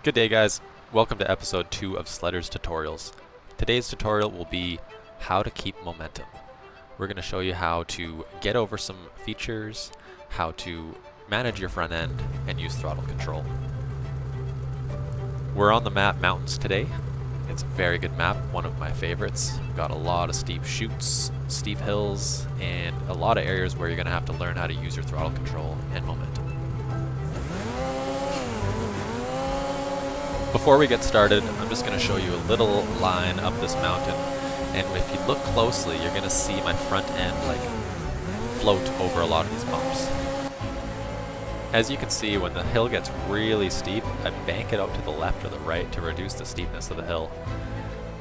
Good day guys, welcome to episode 2 of Sledders Tutorials. Today's tutorial will be how to keep momentum. We're going to show you how to get over some features, how to manage your front end, and use throttle control. We're on the map Mountains today. It's a very good map, one of my favorites. Got a lot of steep chutes, steep hills, and a lot of areas where you're going to have to learn how to use your throttle control and momentum. Before we get started, I'm just going to show you a little line up this mountain, and if you look closely, you're going to see my front end float over a lot of these bumps. As you can see, when the hill gets really steep, I bank it out to the left or the right to reduce the steepness of the hill.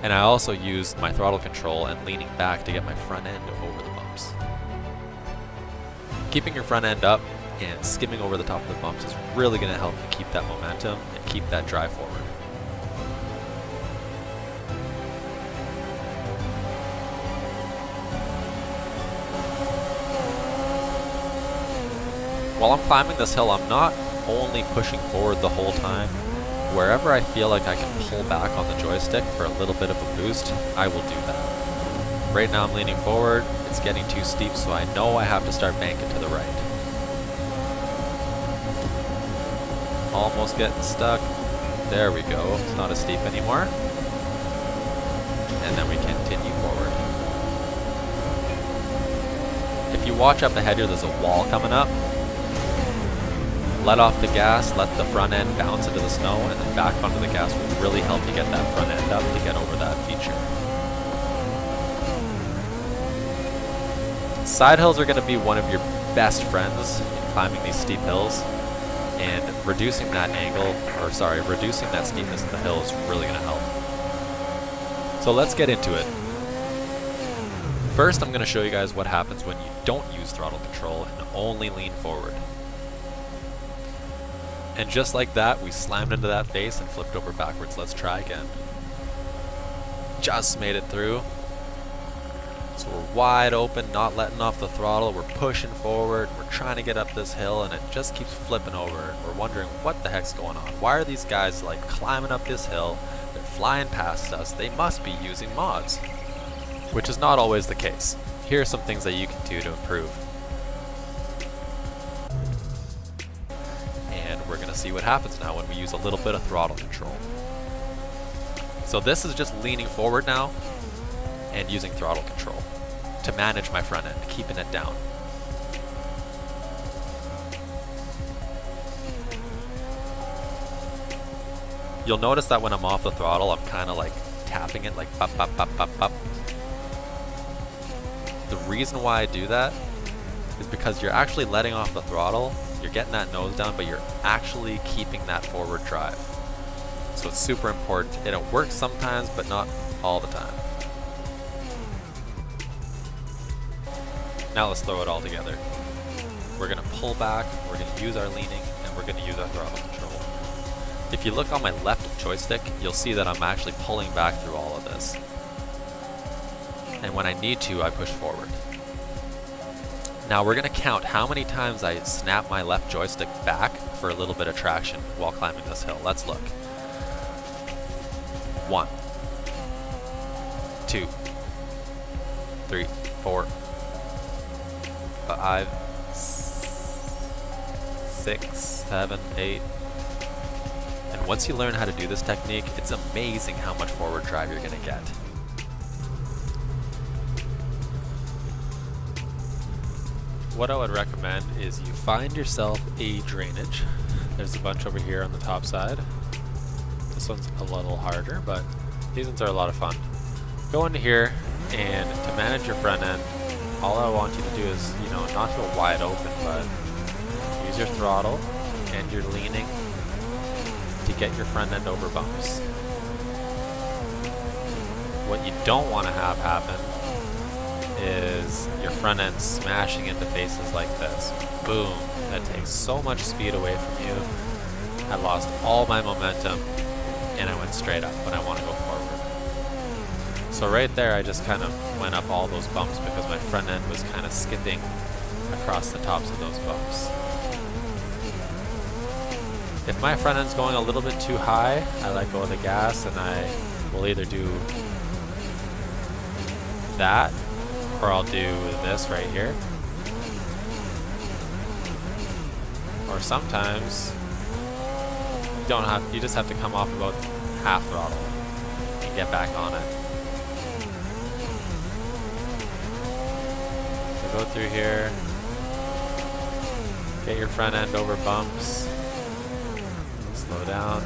And I also use my throttle control and leaning back to get my front end over the bumps. Keeping your front end up and skimming over the top of the bumps is really going to help you keep that momentum and keep that drive forward. While I'm climbing this hill, I'm not only pushing forward the whole time. Wherever I feel like I can pull back on the joystick for a little bit of a boost, I will do that. Right now I'm leaning forward, it's getting too steep, so I know I have to start banking to the right. Almost getting stuck. There we go, it's not as steep anymore. And then we continue forward. If you watch up ahead here, there's a wall coming up. Let off the gas, let the front end bounce into the snow, and then back onto the gas will really help you get that front end up to get over that feature. Side hills are going to be one of your best friends in climbing these steep hills, and reducing that reducing that steepness of the hill is really going to help. So let's get into it. First, I'm going to show you guys what happens when you don't use throttle control and only lean forward. And just like that, we slammed into that face and flipped over backwards. Let's try again. Just made it through. So we're wide open, not letting off the throttle. We're pushing forward. We're trying to get up this hill, and it just keeps flipping over. We're wondering what the heck's going on. Why are these guys climbing up this hill? They're flying past us. They must be using mods, which is not always the case. Here are some things that you can do to improve. We're going to see what happens now when we use a little bit of throttle control. So this is just leaning forward now and using throttle control to manage my front end, keeping it down. You'll notice that when I'm off the throttle, I'm kind of tapping it bop, bop, bop, bop, bop. The reason why I do that is because you're actually letting off the throttle. You're getting that nose down, but you're actually keeping that forward drive. So it's super important, and it works sometimes, but not all the time. Now let's throw it all together. We're going to pull back, we're going to use our leaning, and we're going to use our throttle control. If you look on my left joystick, you'll see that I'm actually pulling back through all of this. And when I need to, I push forward. Now we're going to count how many times I snap my left joystick back for a little bit of traction while climbing this hill. Let's look. 1, 2, 3, 4, 5, 6, 7, 8. And once you learn how to do this technique, it's amazing how much forward drive you're going to get. What I would recommend is you find yourself a drainage. There's a bunch over here on the top side. This one's a little harder, but these ones are a lot of fun. Go into here, and to manage your front end, all I want you to do is, not go wide open, but use your throttle and your leaning to get your front end over bumps. What you don't want to have happen is your front end smashing into faces like this. Boom. That takes so much speed away from you. I lost all my momentum and I went straight up when I want to go forward. So right there I just kind of went up all those bumps because my front end was kind of skipping across the tops of those bumps. If my front end's going a little bit too high, I let go of the gas and I will either do that or I'll do this right here. Or sometimes you just have to come off about half throttle and get back on it. So go through here, get your front end over bumps, slow down,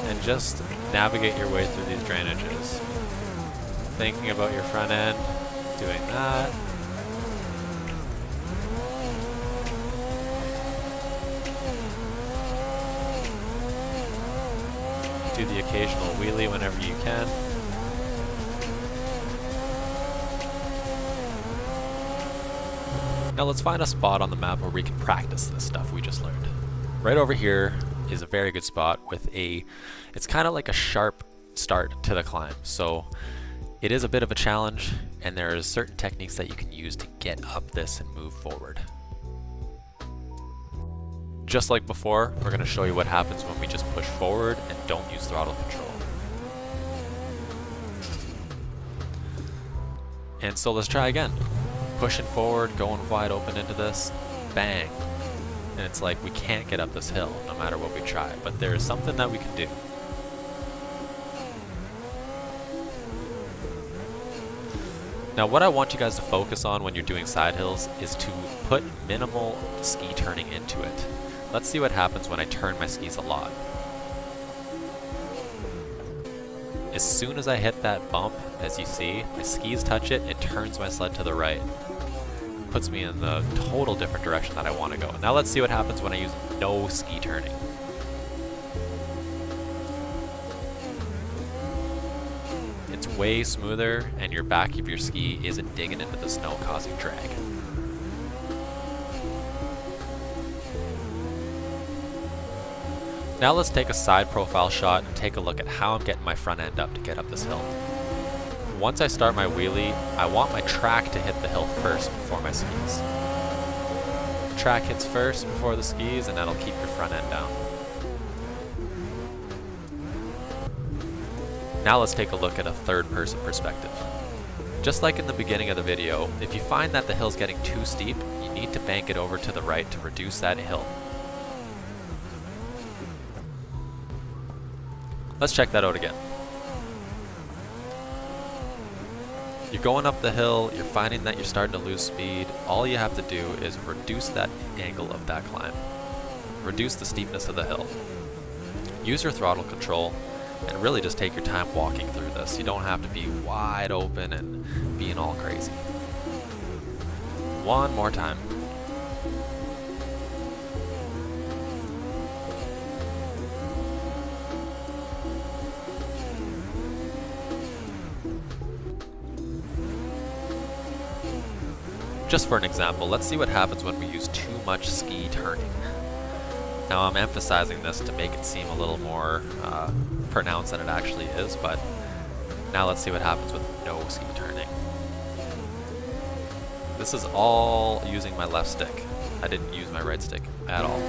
and just navigate your way through these drainages. Thinking about your front end, doing that. Do the occasional wheelie whenever you can. Now let's find a spot on the map where we can practice this stuff we just learned. Right over here is a very good spot with it's kind of like a sharp start to the climb. So it is a bit of a challenge, and there are certain techniques that you can use to get up this and move forward. Just like before, we're going to show you what happens when we just push forward and don't use throttle control. And so let's try again. Pushing forward, going wide open into this, bang. And it's like we can't get up this hill no matter what we try, but there is something that we can do. Now what I want you guys to focus on when you're doing side hills is to put minimal ski turning into it. Let's see what happens when I turn my skis a lot. As soon as I hit that bump, as you see, my skis touch it, it turns my sled to the right. Puts me in the total different direction that I want to go. Now let's see what happens when I use no ski turning. It's way smoother, and your back of your ski isn't digging into the snow, causing drag. Now let's take a side profile shot and take a look at how I'm getting my front end up to get up this hill. Once I start my wheelie, I want my track to hit the hill first before my skis. The track hits first before the skis, and that'll keep your front end down. Now let's take a look at a third-person perspective. Just like in the beginning of the video, if you find that the hill's getting too steep, you need to bank it over to the right to reduce that hill. Let's check that out again. You're going up the hill, you're finding that you're starting to lose speed. All you have to do is reduce that angle of that climb. Reduce the steepness of the hill. Use your throttle control and really just take your time walking through this. You don't have to be wide open and being all crazy. One more time. Just for an example, let's see what happens when we use too much ski turning. Now I'm emphasizing this to make it seem a little more pronounced than it actually is, but now let's see what happens with no ski turning. This is all using my left stick. I didn't use my right stick at all.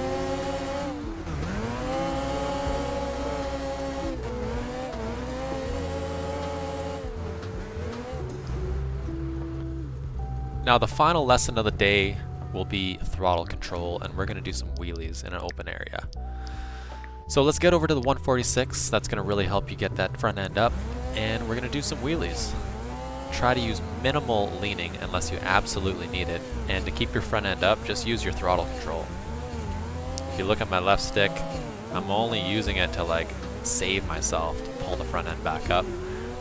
Now the final lesson of the day will be throttle control, and we're going to do some wheelies in an open area. So let's get over to the 146. That's going to really help you get that front end up, and we're going to do some wheelies. Try to use minimal leaning unless you absolutely need it, and to keep your front end up, just use your throttle control. If you look at my left stick, I'm only using it to like save myself to pull the front end back up,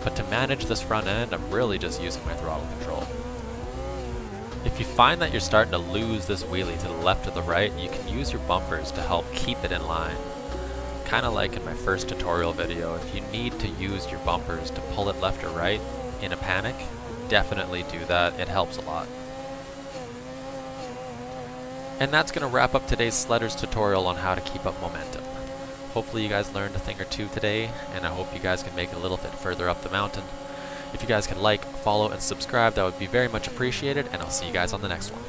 but to manage this front end, I'm really just using my throttle control. If you find that you're starting to lose this wheelie to the left or the right, you can use your bumpers to help keep it in line. Kind of like in my first tutorial video, if you need to use your bumpers to pull it left or right in a panic, definitely do that. It helps a lot. And that's going to wrap up today's Sledders tutorial on how to keep up momentum. Hopefully you guys learned a thing or two today, and I hope you guys can make it a little bit further up the mountain. If you guys can like, follow, and subscribe, that would be very much appreciated, and I'll see you guys on the next one.